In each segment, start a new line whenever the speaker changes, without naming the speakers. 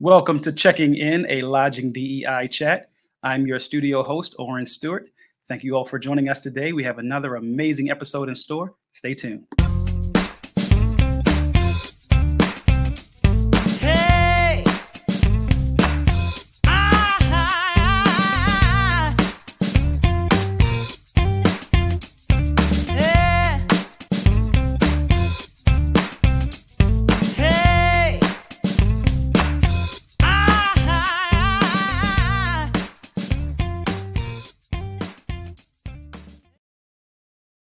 Welcome to Checking In, a Lodging DEI chat. I'm your studio host, Oren Stewart. Thank you all for joining us today. We have another amazing episode in store. Stay tuned.
Hey! Yeah! Hey!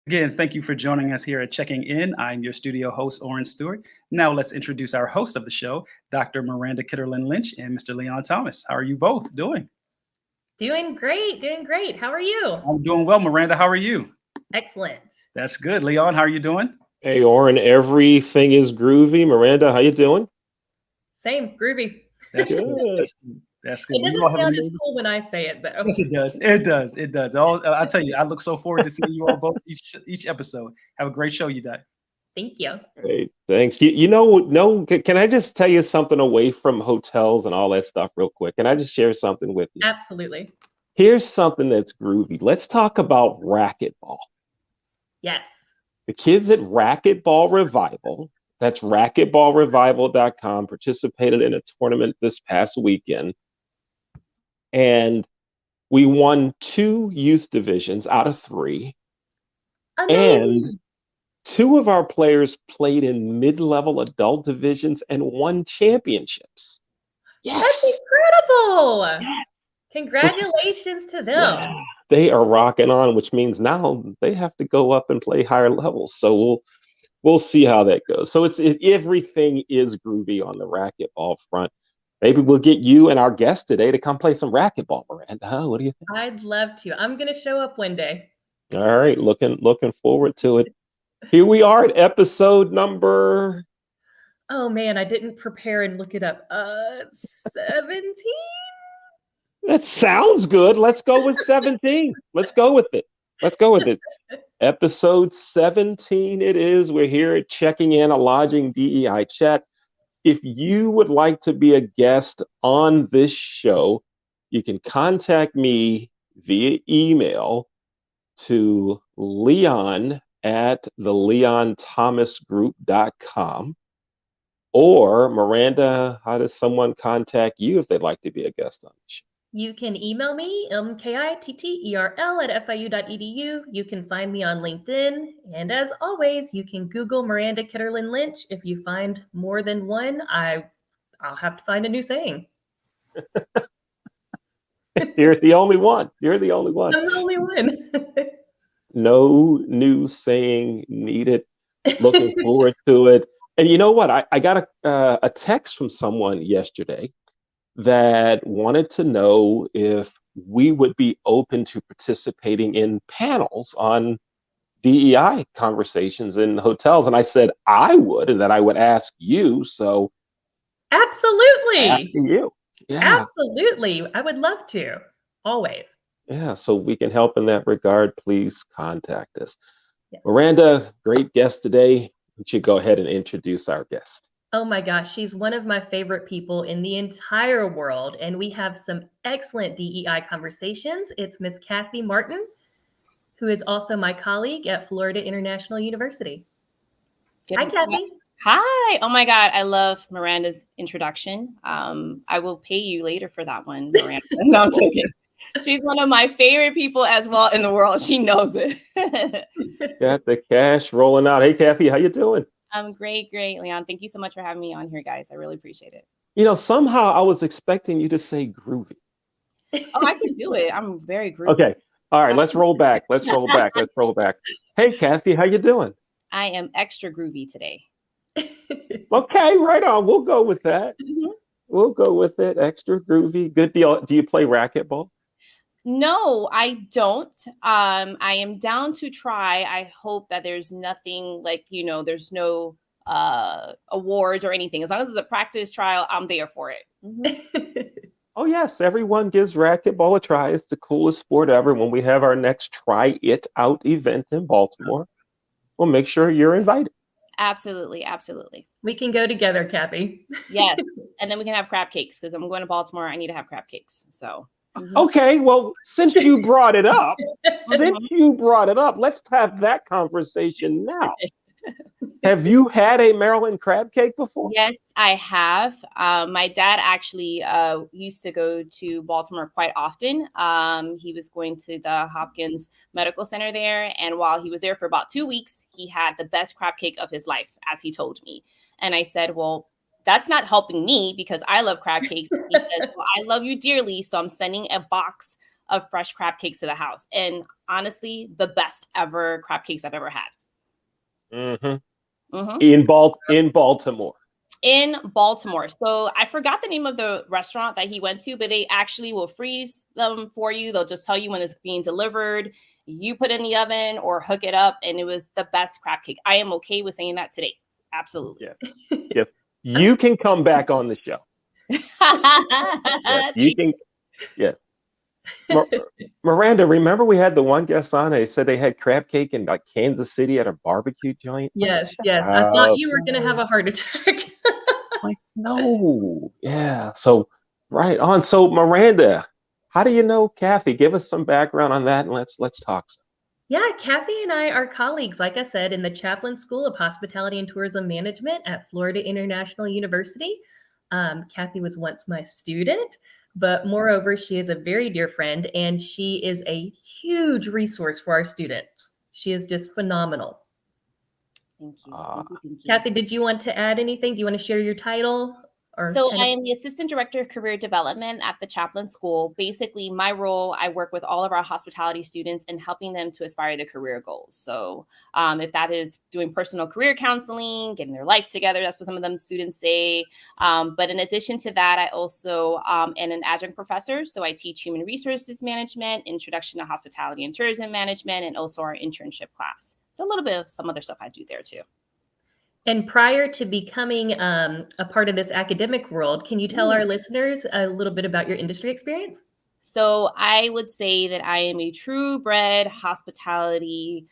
Again, thank you for joining us here at Checking In. I'm your studio host, Oren Stewart. Now let's introduce our host of the show, Dr. Miranda Kitterlin-Lynch and Mr. Leon Thomas. How are you both doing?
Doing great, doing great. How are you?
I'm doing well, Miranda. How are you?
Excellent.
That's good. Leon, how are you doing?
Hey, Oren, everything is groovy. Miranda, how you doing?
Same, groovy.
That's good.
Good.
That's good.
It
You all
doesn't
have
sound as
amazing-
cool when I say it, though.
Yes, it does. It does. It does. I'll tell you, I look so forward to seeing you all both each episode. Have a great show, you guys.
Thank you.
Hey, thanks. Can I just tell you something away from hotels and all that stuff real quick? Can I just share something with you?
Absolutely.
Here's something that's groovy. Let's talk about racquetball.
Yes.
The kids at Racquetball Revival, that's racquetballrevival.com, participated in a tournament this past weekend. And we won 2 youth divisions out of 3.
Amazing.
And 2 of our players played in mid-level adult divisions and won championships.
That's
Yes.
incredible. Congratulations to them.
Yeah. They are rocking on, which means now they have to go up and play higher levels. So we'll see how that goes. So everything is groovy on the racquetball front. Maybe we'll get you and our guest today to come play some racquetball, Miranda. Huh? What do you think?
I'd love to. I'm going to show up one day.
All right, looking forward to it. Here we are at episode number.
Oh, man, I didn't prepare and look it up. 17?
That sounds good. Let's go with 17. Let's go with it. Episode 17 it is. We're here at Checking In, a Lodging DEI chat. If you would like to be a guest on this show, you can contact me via email to leon@theleonthomasgroup.com. Or Miranda, how does someone contact you if they'd like to be a guest on the show?
You can email me, mkitterl@fiu.edu. You can find me on LinkedIn. And as always, you can Google Miranda Kitterlin-Lynch. If you find more than one, I'll have to find a new saying.
You're the only one.
I'm the only one.
No new saying needed. Looking forward to it. And you know what? I got a text from someone yesterday that wanted to know if we would be open to participating in panels on DEI conversations in hotels. And I said I would, and that I would ask you. So
Absolutely.
asking you. Yeah.
Absolutely. I would love to. Always.
Yeah. So we can help in that regard. Please contact us.
Yes.
Miranda, great guest today. We should go ahead and introduce our guest.
Oh my gosh, she's one of my favorite people in the entire world, and we have some excellent DEI conversations. It's Miss Kathy Martin, who is also my colleague at Florida International University. Hi, Kathy.
Hi. Oh my God. I love Miranda's introduction. I will pay you later for that one, Miranda. No, I'm joking. She's one of my favorite people as well in the world. She knows it.
Got the cash rolling out. Hey, Kathy, how you doing?
I'm great, Leon. Thank you so much for having me on here, guys. I really appreciate it.
You know, somehow I was expecting you to say groovy.
Oh, I can do it. I'm very groovy.
Okay. All right, let's roll back. Let's roll back. Hey, Kathy, how you doing?
I am extra groovy today.
Okay, right on. We'll go with that.
Mhm.
We'll go with it. Extra groovy. Good deal. Do you play racquetball?
No, I don't. I am down to try. I hope that there's nothing like, there's no awards or anything. As long as it's a practice trial, I'm there for it.
Oh, yes. Everyone gives racquetball a try. It's the coolest sport ever. When we have our next Try It Out event in Baltimore, we'll make sure you're invited.
Absolutely. Absolutely.
We can go together, Kathy.
Yes. And then we can have crab cakes because I'm going to Baltimore. I need to have crab cakes. So.
Okay, well, since you brought it up, let's have that conversation now. Have you had a Maryland crab cake before?
Yes, I have. My dad actually used to go to Baltimore quite often. He was going to the Hopkins Medical Center there. And while he was there for about 2 weeks, he had the best crab cake of his life, as he told me. And I said, well, that's not helping me because I love crab cakes. He says, well, I love you dearly. So I'm sending a box of fresh crab cakes to the house. And honestly, the best ever crab cakes I've ever had.
In Baltimore.
In Baltimore. So I forgot the name of the restaurant that he went to, but they actually will freeze them for you. They'll just tell you when it's being delivered. You put it in the oven or hook it up. And it was the best crab cake. I am okay with saying that today. Absolutely.
Yes. You can come back on the show. Yes, you can. Yes. Miranda, remember we had the one guest on, they said they had crab cake in like Kansas City at a barbecue joint?
Yes. I thought you were going to have a heart attack.
Like, no. Yeah. So, right on. So, Miranda, how do you know Kathy? Give us some background on that and let's talk some.
Yeah, Kathy and I are colleagues, like I said, in the Chaplin School of Hospitality and Tourism Management at Florida International University. Kathy was once my student, but moreover, she is a very dear friend and she is a huge resource for our students. She is just phenomenal.
Thank you. Thank you.
Kathy, did you want to add anything? Do you want to share your title?
So I am the Assistant Director of Career Development at the Chaplin School. Basically, my role, I work with all of our hospitality students and helping them to aspire their career goals. So if that is doing personal career counseling, getting their life together, that's what some of them students say. But in addition to that, I also am an adjunct professor. So I teach human resources management, introduction to hospitality and tourism management, and also our internship class. So a little bit of some other stuff I do there too.
And prior to becoming a part of this academic world, can you tell our listeners a little bit about your industry experience?
So I would say that I am a true bred hospitality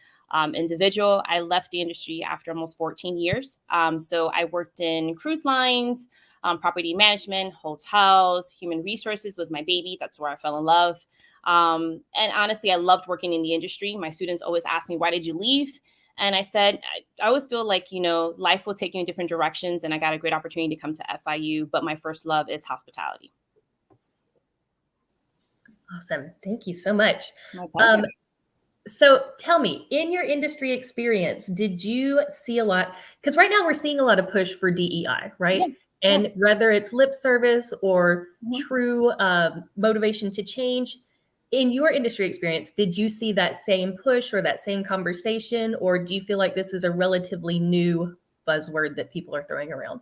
individual. I left the industry after almost 14 years. So I worked in cruise lines, property management, hotels, human resources was my baby. That's where I fell in love. And honestly, I loved working in the industry. My students always ask me, why did you leave? And I said, I always feel like, life will take you in different directions. And I got a great opportunity to come to FIU. But my first love is hospitality.
Awesome. Thank you so much.
My pleasure.
So tell me, in your industry experience, did you see a lot? Because right now we're seeing a lot of push for DEI, right? Yeah. And whether it's lip service or true motivation to change, in your industry experience, did you see that same push or that same conversation, or do you feel like this is a relatively new buzzword that people are throwing around?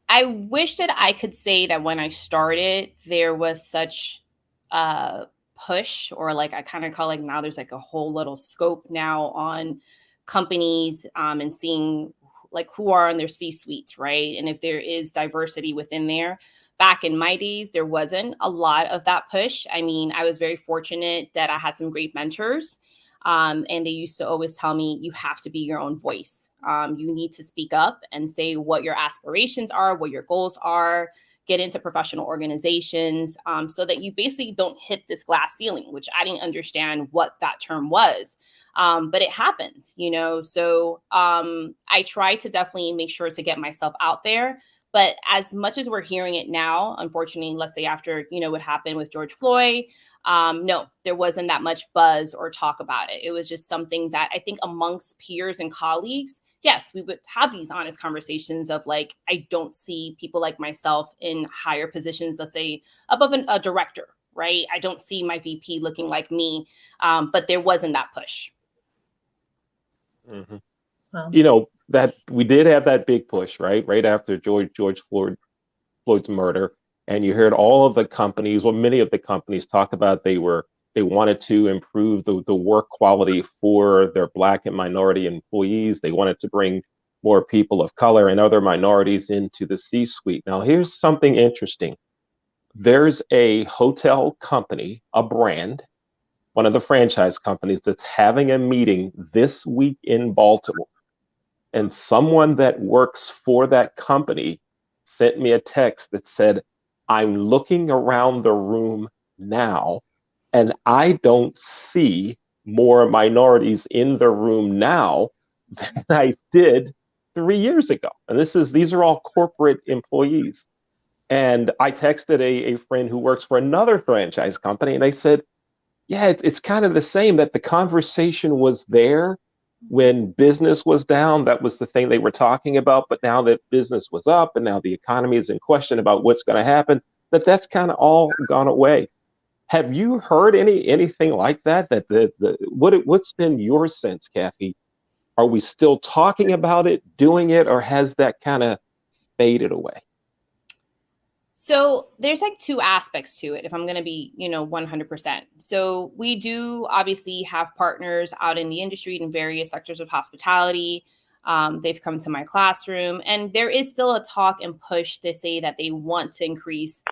I wish that I could say that when I started, there was such a push, or like I kind of call like now there's like a whole little scope now on companies and seeing like who are in their C-suites, right? And if there is diversity within there. Back in my days, there wasn't a lot of that push. I mean, I was very fortunate that I had some great mentors. And they used to always tell me, you have to be your own voice. You need to speak up and say what your aspirations are, what your goals are, get into professional organizations so that you basically don't hit this glass ceiling, which I didn't understand what that term was. But it happens, So I try to definitely make sure to get myself out there. But as much as we're hearing it now, unfortunately, let's say after, what happened with George Floyd, no, there wasn't that much buzz or talk about it. It was just something that I think amongst peers and colleagues, yes, we would have these honest conversations of like, I don't see people like myself in higher positions, let's say above a director, right? I don't see my VP looking like me, but there wasn't that push.
Wow. That we did have that big push, right? Right after George Floyd Floyd's murder, and you heard all of the companies, well, many of the companies talk about they wanted to improve the work quality for their Black and minority employees. They wanted to bring more people of color and other minorities into the C-suite. Now, here's something interesting. There's a hotel company, a brand, one of the franchise companies that's having a meeting this week in Baltimore. And someone that works for that company sent me a text that said, I'm looking around the room now, and I don't see more minorities in the room now than I did 3 years ago. And these are all corporate employees. And I texted a friend who works for another franchise company, and they said, yeah, it's kind of the same, that the conversation was there when business was down. That was the thing they were talking about. But now that business was up and now the economy is in question about what's going to happen, that's kind of all gone away. Have you heard anything like that? What's been your sense, Kathy? Are we still talking about it, doing it, or has that kind of faded away?
So there's like two aspects to it, if I'm going to be, 100%. So we do obviously have partners out in the industry in various sectors of hospitality. They've come to my classroom, and there is still a talk and push to say that they want to increase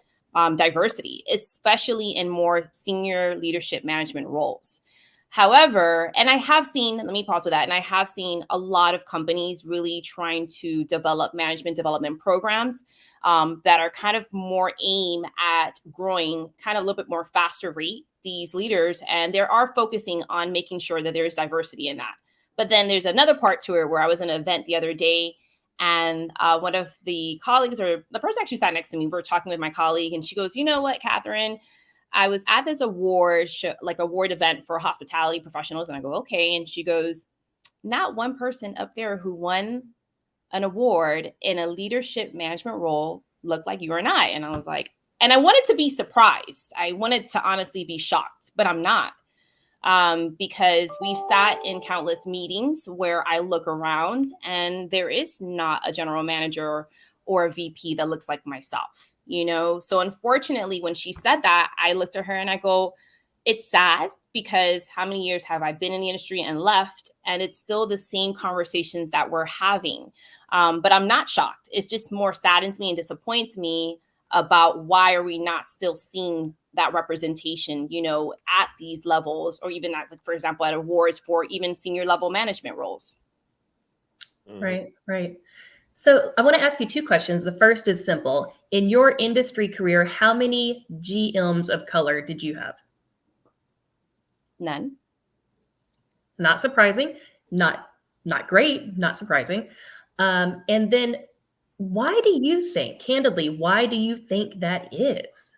diversity, especially in more senior leadership management roles. However, and I have seen, let me pause with that. And I have seen a lot of companies really trying to develop management development programs that are kind of more aimed at growing kind of a little bit more faster rate these leaders. And they are focusing on making sure that there is diversity in that. But then there's another part to it where I was in an event the other day, and one of the colleagues, or the person actually sat next to me, we were talking with my colleague, and she goes, you know what, Catherine, I was at this award event for hospitality professionals. And I go, okay. And she goes, not one person up there who won an award in a leadership management role looked like you or I. And I was like, and I wanted to be surprised. I wanted to honestly be shocked, but I'm not. Because we've sat in countless meetings where I look around and there is not a general manager or a VP that looks like myself. So unfortunately, when she said that, I looked at her and I go, it's sad, because how many years have I been in the industry and left? And it's still the same conversations that we're having. But I'm not shocked. It's just more saddens me and disappoints me about why are we not still seeing that representation, at these levels, or even at, like, for example, at awards for even senior level management roles.
Right. So I want to ask you two questions. The first is simple. In your industry career, how many GMs of color did you have?
None.
Not surprising. Not great. Not surprising. And then why do you think, candidly, why do you think that is?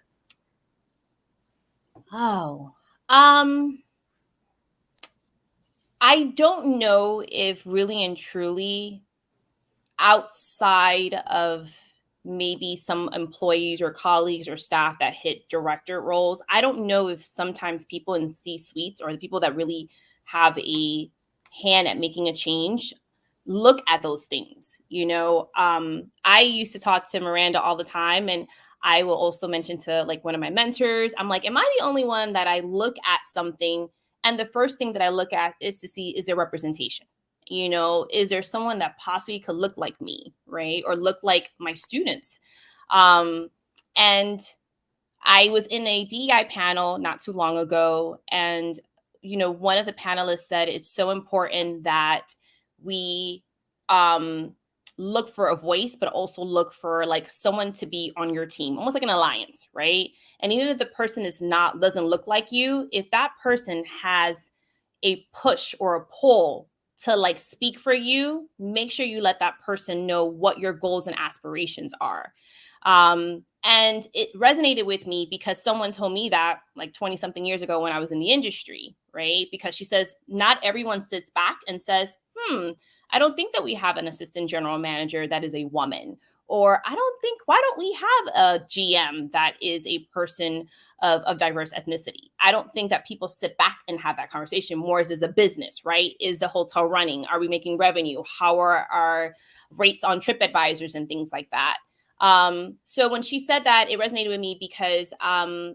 Oh, I don't know if really and truly, outside of maybe some employees or colleagues or staff that hit director roles, I don't know if sometimes people in C-suites or the people that really have a hand at making a change look at those things. I used to talk to Miranda all the time, and I will also mention to like one of my mentors, I'm like, am I the only one that I look at something and the first thing that I look at is to see, is there representation? Is there someone that possibly could look like me, right? Or look like my students? And I was in a DEI panel not too long ago. And, one of the panelists said, it's so important that we look for a voice, but also look for like someone to be on your team, almost like an alliance, right? And even if the person doesn't look like you, if that person has a push or a pull to like speak for you, make sure you let that person know what your goals and aspirations are. And it resonated with me because someone told me that like 20 something years ago when I was in the industry, right? Because she says, not everyone sits back and says, I don't think that we have an assistant general manager that is a woman. Or why don't we have a GM that is a person of diverse ethnicity? I don't think that people sit back and have that conversation. More as a business, right? Is the hotel running? Are we making revenue? How are our rates on TripAdvisors and things like that? So when she said that, it resonated with me because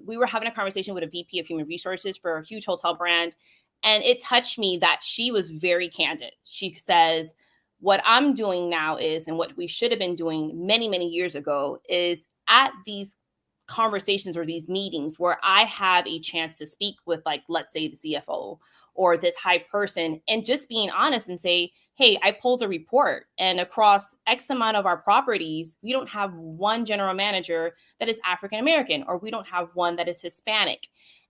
we were having a conversation with a VP of Human Resources for a huge hotel brand. And it touched me that she was very candid. She says, what I'm doing now is, and what we should have been doing many, many years ago, is at these conversations or these meetings where I have a chance to speak with, like, let's say the CFO or this high person, and just being honest and say, hey, I pulled a report, and across X amount of our properties, we don't have one general manager that is African American, or we don't have one that is Hispanic.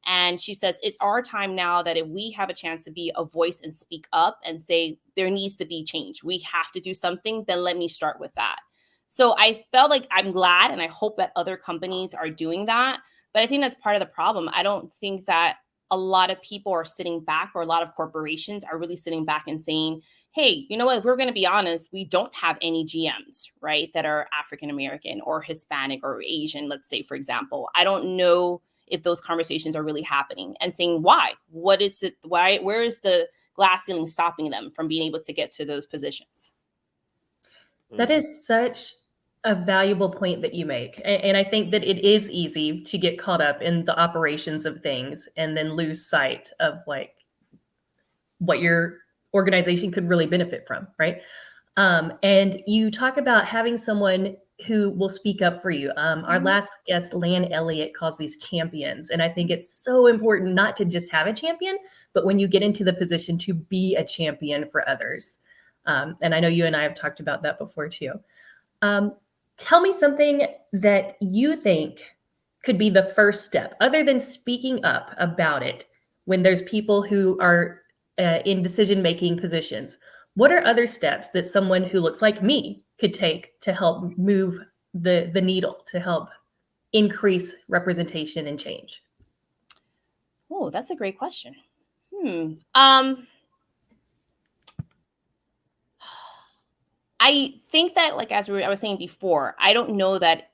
And she says, it's our time now that if we have a chance to be a voice and speak up and say there needs to be change, we have to do something, then let me start with that. So I felt like I'm glad, and I hope that other companies are doing that. But I think that's part of the problem. I don't think that a lot of people are sitting back, or a lot of corporations are really sitting back and saying, hey, you know what, if we're going to be honest, we don't have any GMs, right, that are African American or Hispanic or Asian, let's say, for example. I don't know if those conversations are really happening, and saying why. What is it? Why? Where is the glass ceiling stopping them from being able to get to those positions?
That is such a valuable point that you make. And I think that it is easy to get caught up in the operations of things and then lose sight of like what your organization could really benefit from, right? And you talk about having someone who will speak up for you. Our last guest, Lan Elliott, calls these champions. And I think it's so important not to just have a champion, but when you get into the position to be a champion for others. And I know you and I have talked about that before too. Tell me something that you think could be the first step, other than speaking up about it when there's people who are in decision-making positions. What are other steps that someone who looks like me could take to help move the needle, to help increase representation and change?
Oh, that's a great question. I think that, like, as I was saying before, I don't know that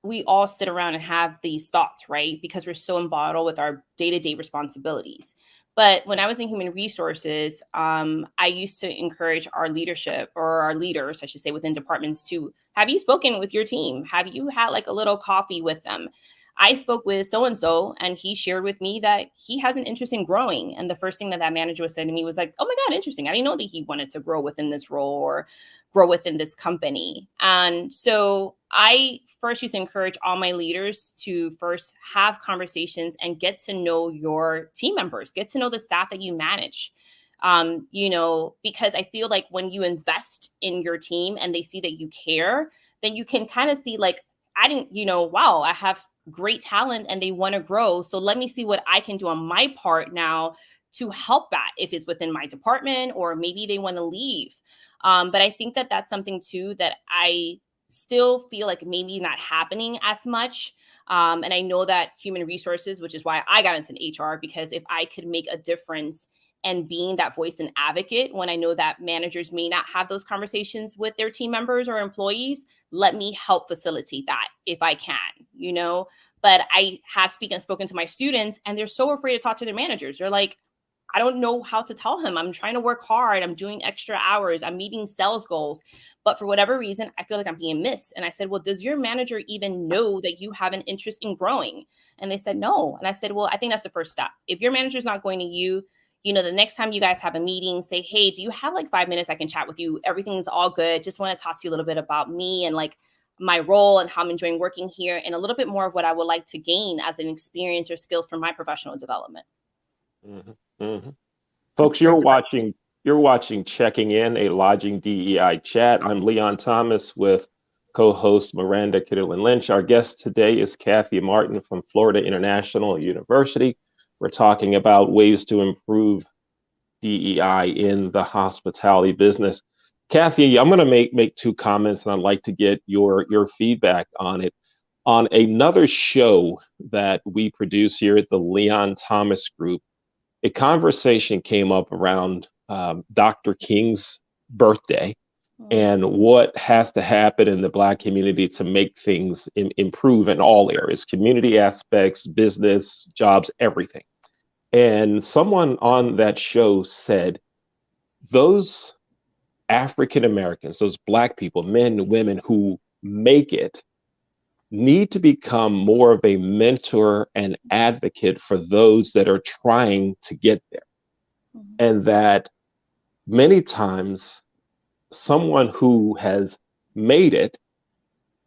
we all sit around and have these thoughts, right? Because we're so embottled with our day-to-day responsibilities. But when I was in human resources, I used to encourage our leadership, or our leaders, I should say, within departments to, have you spoken with your team? Have you had like a little coffee with them? I spoke with so-and-so, and he shared with me that he has an interest in growing. And the first thing that that manager was saying to me was like, oh my God, interesting. I didn't know that he wanted to grow within this role or grow within this company. And so I first used to encourage all my leaders to first have conversations and get to know your team members, get to know the staff that you manage. Because I feel like when you invest in your team and they see that you care, then you can kind of see like, wow, I have great talent and they want to grow. So let me see what I can do on my part now to help that, if it's within my department or maybe they want to leave. But I think that that's something too that I still feel like maybe not happening as much. And I know that human resources, which is why I got into HR, because if I could make a difference and being that voice and advocate when I know that managers may not have those conversations with their team members or employees, let me help facilitate that if I can, But I have spoken to my students, and they're so afraid to talk to their managers. They're like, I don't know how to tell him. I'm trying to work hard. I'm doing extra hours. I'm meeting sales goals. But for whatever reason, I feel like I'm being missed. And I said, well, does your manager even know that you have an interest in growing? And they said, no. And I said, well, I think that's the first step. If your manager's not going to you, the next time you guys have a meeting, say, hey, do you have like 5 minutes I can chat with you? Everything's all good. Just want to talk to you a little bit about me and like my role and how I'm enjoying working here, and a little bit more of what I would like to gain as an experience or skills from my professional development.
Mm-hmm. Mm-hmm. Folks, you're watching Checking In, a Lodging DEI chat. I'm Leon Thomas with co-host Miranda Kitterlin-Lynch. Our guest today is Kathy Martin from Florida International University. We're talking about ways to improve DEI in the hospitality business. Kathy, I'm going to make two comments, and I'd like to get your feedback on it. On another show that we produce here at the Leon Thomas Group, a conversation came up around Dr. King's birthday and what has to happen in the Black community to make things improve in all areas, community aspects, business, jobs, everything. And someone on that show said, those African Americans, those Black people, men, women who make it need to become more of a mentor and advocate for those that are trying to get there.
Mhm.
And that many times someone who has made it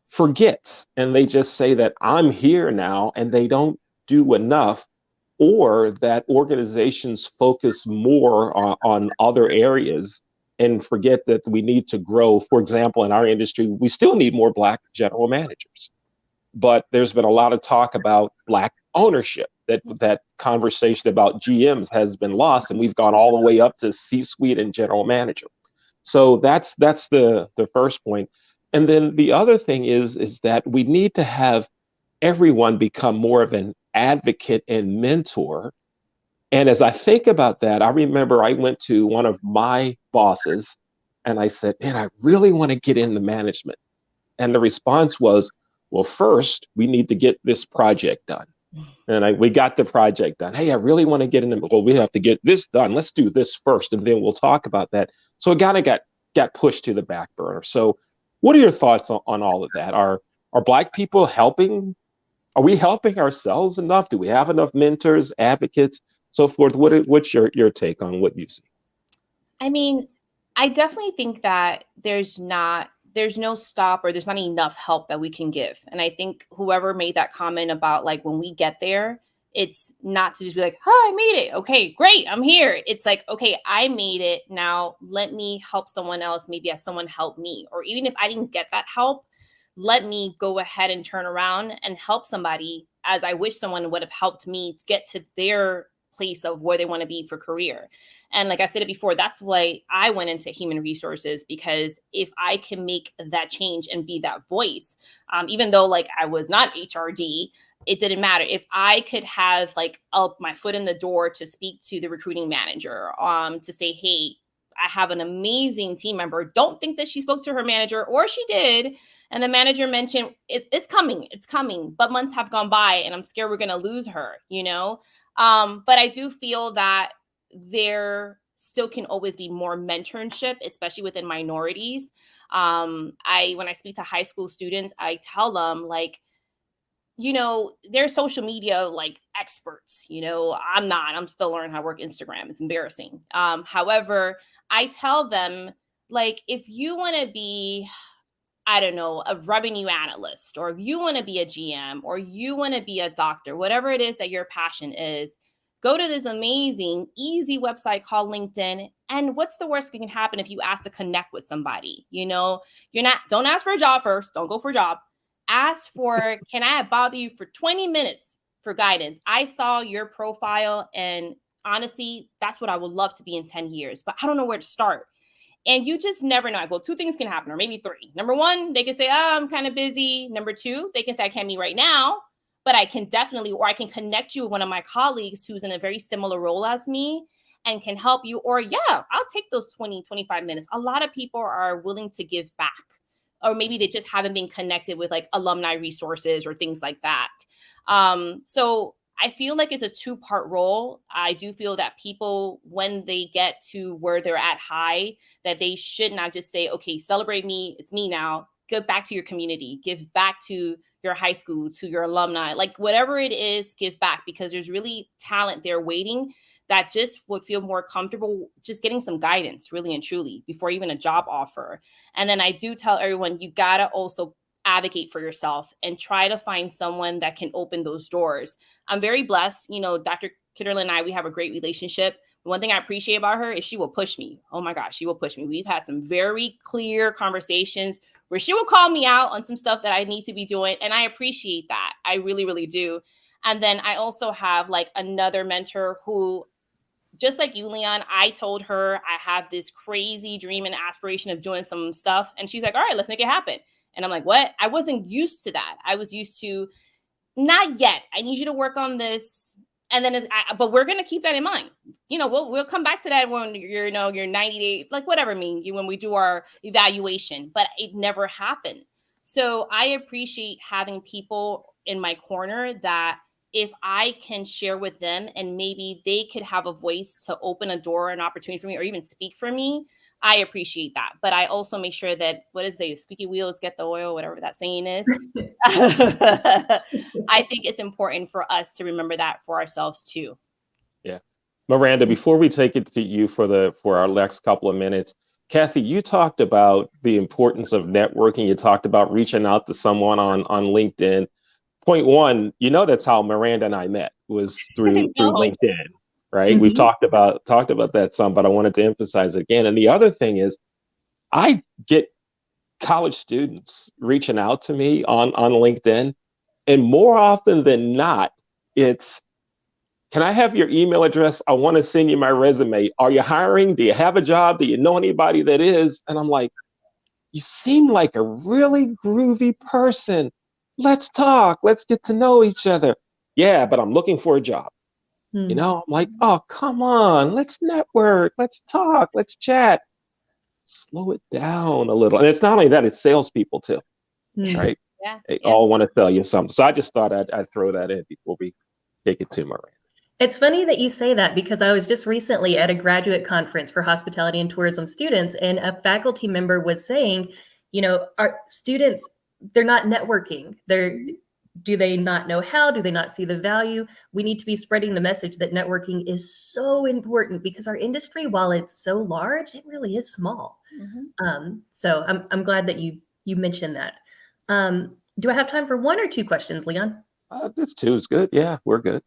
forgets and they just say that I'm here now and they don't do enough, or that organizations focus more on other areas and forget that we need to grow. For example, in our industry, we still need more Black general managers, but there's been a lot of talk about Black ownership. That conversation about GMs has been lost, and we've gone all the way up to C-suite and general manager. So that's the first point. And then the other thing is that we need to have everyone become more of an advocate and mentor. And as I think about that, I remember I went to one of my bosses and I said, man, I really want to get into management. And the response was, well, first, we need to get this project done. And we got the project done. Hey, I really want to get into, well, we have to get this done. Let's do this first, and then we'll talk about that. So it kind of got pushed to the back burner. So what are your thoughts on all of that? Are Black people helping? Are we helping ourselves enough? Do we have enough mentors, advocates, so forth? What's your take on what you see?
I mean, I definitely think that there's no stop, or there's not enough help that we can give. And I think whoever made that comment about like when we get there, it's not to just be like, oh, I made it. Okay, great. I'm here. It's like, okay, I made it. Now let me help someone else. Maybe as someone helped me, or even if I didn't get that help, let me go ahead and turn around and help somebody as I wish someone would have helped me to get to their place of where they want to be for career. And like I said it before, that's why I went into human resources, because if I can make that change and be that voice, even though like I was not HRD, it didn't matter. If I could have like my foot in the door to speak to the recruiting manager, to say, hey, I have an amazing team member. Don't think that she spoke to her manager, or she did. And the manager mentioned it's coming, but months have gone by and I'm scared we're going to lose her, you know? But I do feel that there still can always be more mentorship, especially within minorities. When I speak to high school students, I tell them like, they're social media like experts. I'm still learning how to work Instagram. It's embarrassing. However, I tell them like, if you want to be, I don't know, a revenue analyst, or if you want to be a GM, or you want to be a doctor, whatever it is that your passion is, go to this amazing, easy website called LinkedIn. And what's the worst that can happen if you ask to connect with somebody? Don't ask for a job first. Don't go for a job. Ask for, can I bother you for 20 minutes for guidance? I saw your profile, and honestly, that's what I would love to be in 10 years, but I don't know where to start. And you just never know. Well, two things can happen, or maybe three. Number one, they can say, I'm kind of busy. Number two, they can say, I can't meet right now, but I can definitely, or I can connect you with one of my colleagues who's in a very similar role as me and can help you. Or yeah, I'll take those 20, 25 minutes. A lot of people are willing to give back, or maybe they just haven't been connected with like alumni resources or things like that. So I feel like it's a two-part role. I do feel that people, when they get to where they're at high, that they should not just say, okay, celebrate me, it's me now. Give back to your community, give back to your high school, to your alumni, like whatever it is, give back, because there's really talent there waiting that just would feel more comfortable just getting some guidance, really and truly, before even a job offer. And then I do tell everyone, you gotta also advocate for yourself and try to find someone that can open those doors. I'm very blessed. Dr. Kitterlin and I, we have a great relationship. One thing I appreciate about her is she will push me. Oh my gosh, she will push me. We've had some very clear conversations where she will call me out on some stuff that I need to be doing. And I appreciate that. I really, really do. And then I also have like another mentor who, just like you, Leon, I told her I have this crazy dream and aspiration of doing some stuff. And she's like, all right, let's make it happen. And I'm like, what? I wasn't used to that. I was used to, not yet. I need you to work on this. And then, but we're going to keep that in mind. We'll come back to that when you're 90 days, like whatever when we do our evaluation, but it never happened. So I appreciate having people in my corner that if I can share with them and maybe they could have a voice to open a door, an opportunity for me, or even speak for me, I appreciate that. But I also make sure that, what is it, squeaky wheels get the oil, whatever that saying is. I think it's important for us to remember that for ourselves too.
Yeah. Miranda, before we take it to you for our next couple of minutes, Kathy, you talked about the importance of networking. You talked about reaching out to someone on LinkedIn. Point one, that's how Miranda and I met, was through LinkedIn, right? We've talked about that some, but I wanted to emphasize it again. And the other thing is, I get college students reaching out to me on LinkedIn, and more often than not, it's, can I have your email address? I want to send you my resume. Are you hiring? Do you have a job? Do you know anybody that is? And I'm like, you seem like a really groovy person. Let's talk. Let's get to know each other. Yeah, but I'm looking for a job. I'm like, oh, come on. Let's network. Let's talk. Let's chat. Slow it down a little. And it's not only that, it's salespeople too, right?
Yeah.
They all want to sell you something. So I just thought I'd throw that in before we take it to Miranda.
It's funny that you say that, because I was just recently at a graduate conference for hospitality and tourism students, and a faculty member was saying, our students, they're not networking. Do they not know how? Do they not see the value? We need to be spreading the message that networking is so important, because our industry, while it's so large, it really is small. So I'm glad that you mentioned that. Do I have time for one or two questions, Leon?
This two is good. Yeah, we're good.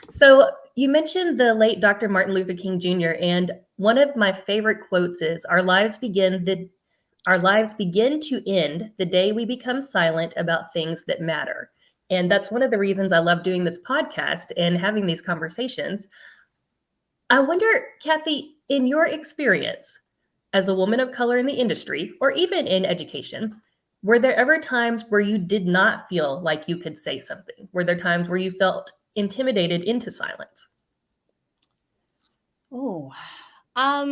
So you mentioned the late Dr. Martin Luther King Jr., and one of my favorite quotes is, our lives begin to end the day we become silent about things that matter. And that's one of the reasons I love doing this podcast and having these conversations. I wonder, Kathy, in your experience as a woman of color in the industry, or even in education, were there ever times where you did not feel like you could say something? Were there times where you felt intimidated into silence?
I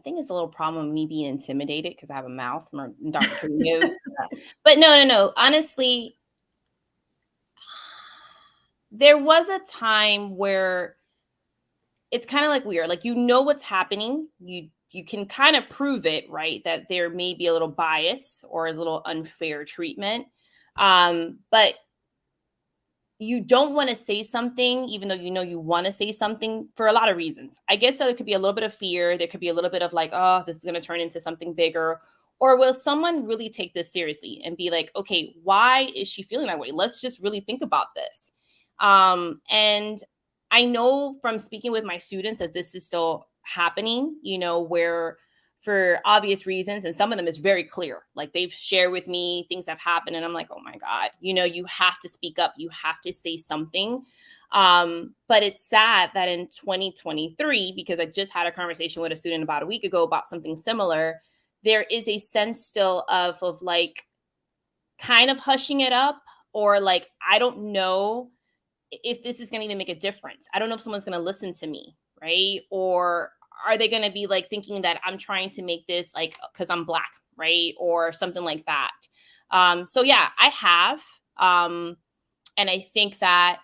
think it's a little problem with me being intimidated because I have a mouth. Dr. King knows. But no. Honestly, there was a time where it's kind of like weird. Like, what's happening. You can kind of prove it, right? That there may be a little bias or a little unfair treatment. But you don't want to say something, even though you want to say something, for a lot of reasons. I guess there could be a little bit of fear. There could be a little bit of like, oh, this is going to turn into something bigger. Or will someone really take this seriously and be like, okay, why is she feeling that way? Let's just really think about this. And I know from speaking with my students that this is still happening, where for obvious reasons, and some of them is very clear. Like, they've shared with me things that have happened, and I'm like, oh my God, you have to speak up. You have to say something. But it's sad that in 2023, because I just had a conversation with a student about a week ago about something similar, there is a sense still of like kind of hushing it up, or like, I don't know if this is going to even make a difference. I don't know if someone's going to listen to me, right? Or are they going to be like thinking that I'm trying to make this like because I'm Black, right? Or something like that. So yeah, I have. And I think that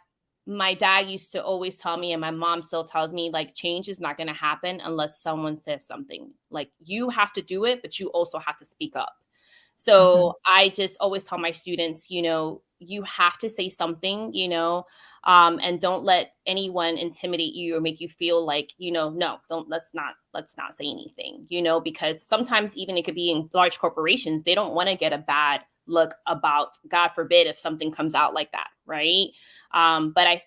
my dad used to always tell me, and my mom still tells me, like, change is not going to happen unless someone says something. Like, you have to do it, but you also have to speak up. So I just always tell my students, you have to say something, and don't let anyone intimidate you or make you feel like, no, let's not say anything, because sometimes even it could be in large corporations, they don't want to get a bad look about, God forbid, if something comes out like that. Right. But I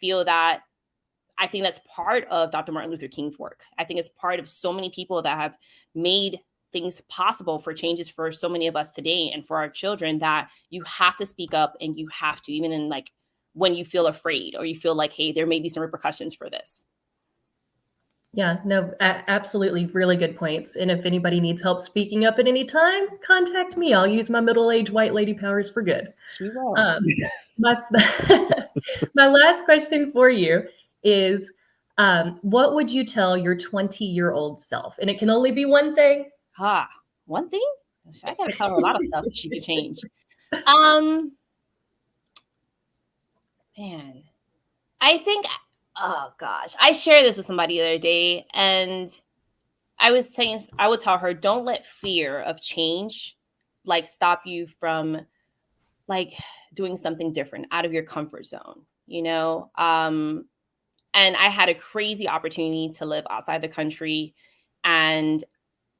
think that's part of Dr. Martin Luther King's work. I think it's part of so many people that have made things possible for changes for so many of us today and for our children, that you have to speak up, and you have to, even in like when you feel afraid or you feel like, hey, there may be some repercussions for this.
Yeah, no, absolutely. Really good points. And if anybody needs help speaking up at any time, contact me. I'll use my middle-aged white lady powers for good.
She will.
My last question for you is, what would you tell your 20-year-old self? And it can only be one thing.
One thing? I gotta cover a lot of stuff she could change. Man, I think, oh gosh, I shared this with somebody the other day, and I would tell her, don't let fear of change like stop you from like doing something different out of your comfort zone, you know? And I had a crazy opportunity to live outside the country, and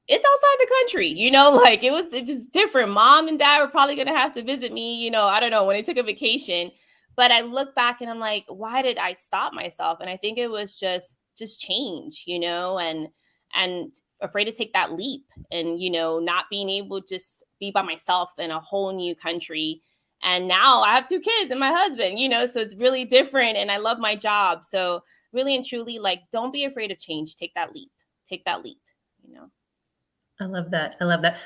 it's outside the country, you know, like it was different. Mom and dad were probably going to have to visit me, you know, I don't know, when I took a vacation, but I look back and I'm like, why did I stop myself? And I think it was just change, you know, and afraid to take that leap, and, you know, not being able to just be by myself in a whole new country. And now I have 2 kids and my husband, you know, so it's really different, and I love my job. So really and truly, like, don't be afraid of change. Take that leap, you know.
I love that. I love that.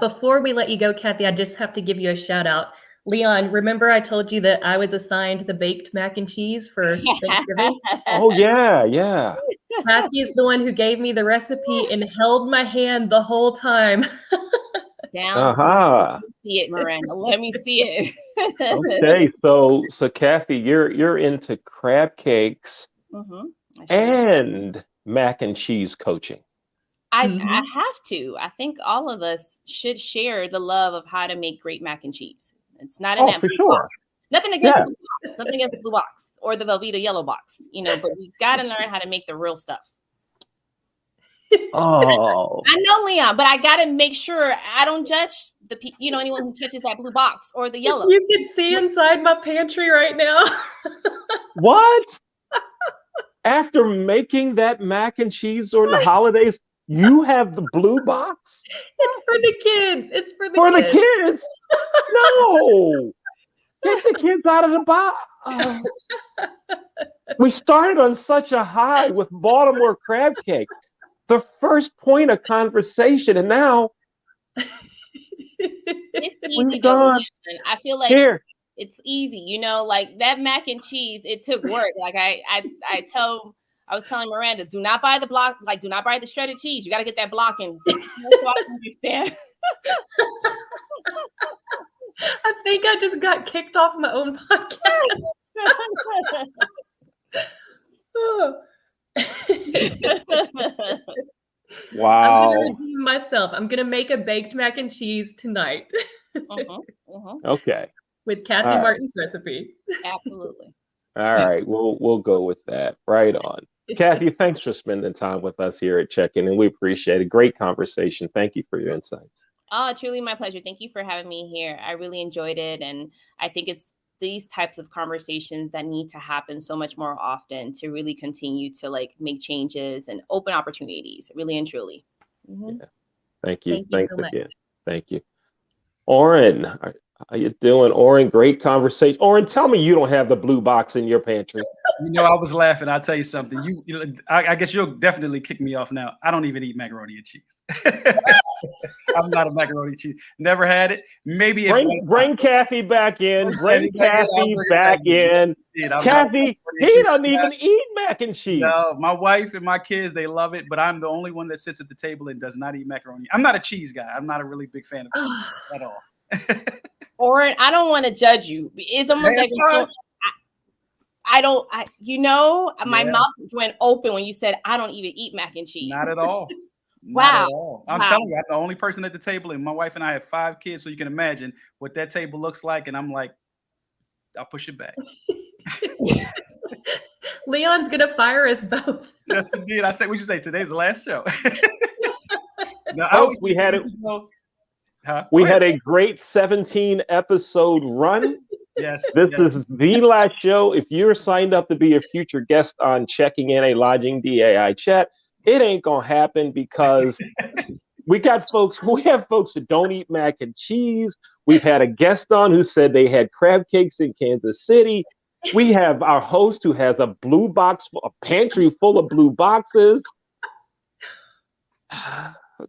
Before we let you go, Kathy, I just have to give you a shout out. Leon, remember I told you that I was assigned the baked mac and cheese for Thanksgiving?
Oh, yeah, yeah.
Kathy is the one who gave me the recipe and held my hand the whole time.
Down.
Uh-huh.
See it, Miranda. Let me see it.
Okay, so Kathy, you're into crab cakes and mac and cheese coaching.
I have to. I think all of us should share the love of how to make great mac and cheese. It's not in that
for
blue
sure.
box. Nothing against the blue box. Nothing against the blue box or the Velveeta yellow box, you know, but we got to learn how to make the real stuff.
Oh,
I know, Leon, but I got to make sure I don't judge anyone who touches that blue box or the yellow.
You can see inside my pantry right now.
what? After making that mac and cheese during the holidays, you have the blue box?
It's for the kids. It's for
the kids. No. Get the kids out of the box. We started on such a high with Baltimore crab cake, the first point of conversation, and now
it's easy though. I feel like it's easy, you know, like that mac and cheese, it took work. Like I was telling Miranda, do not buy the block, like do not buy the shredded cheese. You got to get that block in. So I understand.
I think I just got kicked off my own podcast.
Wow.
I'm going to redeem myself. I'm going to make a baked mac and cheese tonight.
Okay.
With Kathy Martin's recipe.
Absolutely.
All right. We'll go with that. Right on. Kathy, thanks for spending time with us here at Check-In, and we appreciate it. Great conversation. Thank you for your insights.
Oh, truly my pleasure. Thank you for having me here. I really enjoyed it. And I think it's these types of conversations that need to happen so much more often to really continue to like make changes and open opportunities, really and truly.
Yeah. Thank you.
Thanks so much.
Again. Thank you. Oren, how you doing? Oren, great conversation. Oren, tell me you don't have the blue box in your pantry.
You know, I was laughing. I'll tell you something. I guess you'll definitely kick me off now. I don't even eat macaroni and cheese. I'm not a macaroni and cheese. Never had it. Maybe
bring Kathy back in. Bring Kathy back in. Kathy, he doesn't even eat mac and cheese.
No, my wife and my kids, they love it, but I'm the only one that sits at the table and does not eat macaroni. I'm not a cheese guy. I'm not a really big fan of cheese at all.
Oren, I don't want to judge you. It's almost like my mouth went open when you said I don't even eat mac and cheese.
Not at all.
Wow.
Not at all. I'm telling you, I'm the only person at the table, and my wife and I have 5 kids, so you can imagine what that table looks like. And I'm like, I'll push it back.
Leon's gonna fire us both.
Yes, indeed. I said, we should say today's the last show.
No, folks, we had it. We had a great 17 episode run.
Yes.
This is the last show. If you're signed up to be a future guest on Checking In, a Lodging DAI chat, it ain't gonna happen because we have folks who don't eat mac and cheese. We've had a guest on who said they had crab cakes in Kansas City. We have our host who has a blue box, a pantry full of blue boxes.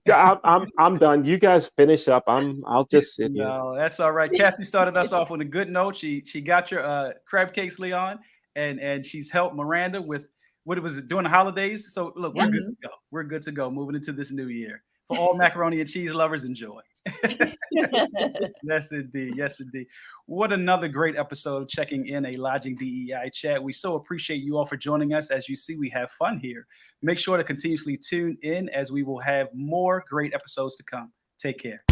I'm done. You guys finish up. I'll just sit here.
No, that's all right. Kathy started us off on a good note. She got your crab cakes, Leon, and she's helped Miranda with what it was during the holidays. So look, we're good to go. We're good to go moving into this new year. For all macaroni and cheese lovers, enjoy. Yes, indeed. Yes, indeed. What another great episode of Checking In, a Lodging DEI chat. We so appreciate you all for joining us. As you see, we have fun here. Make sure to continuously tune in as we will have more great episodes to come. Take care.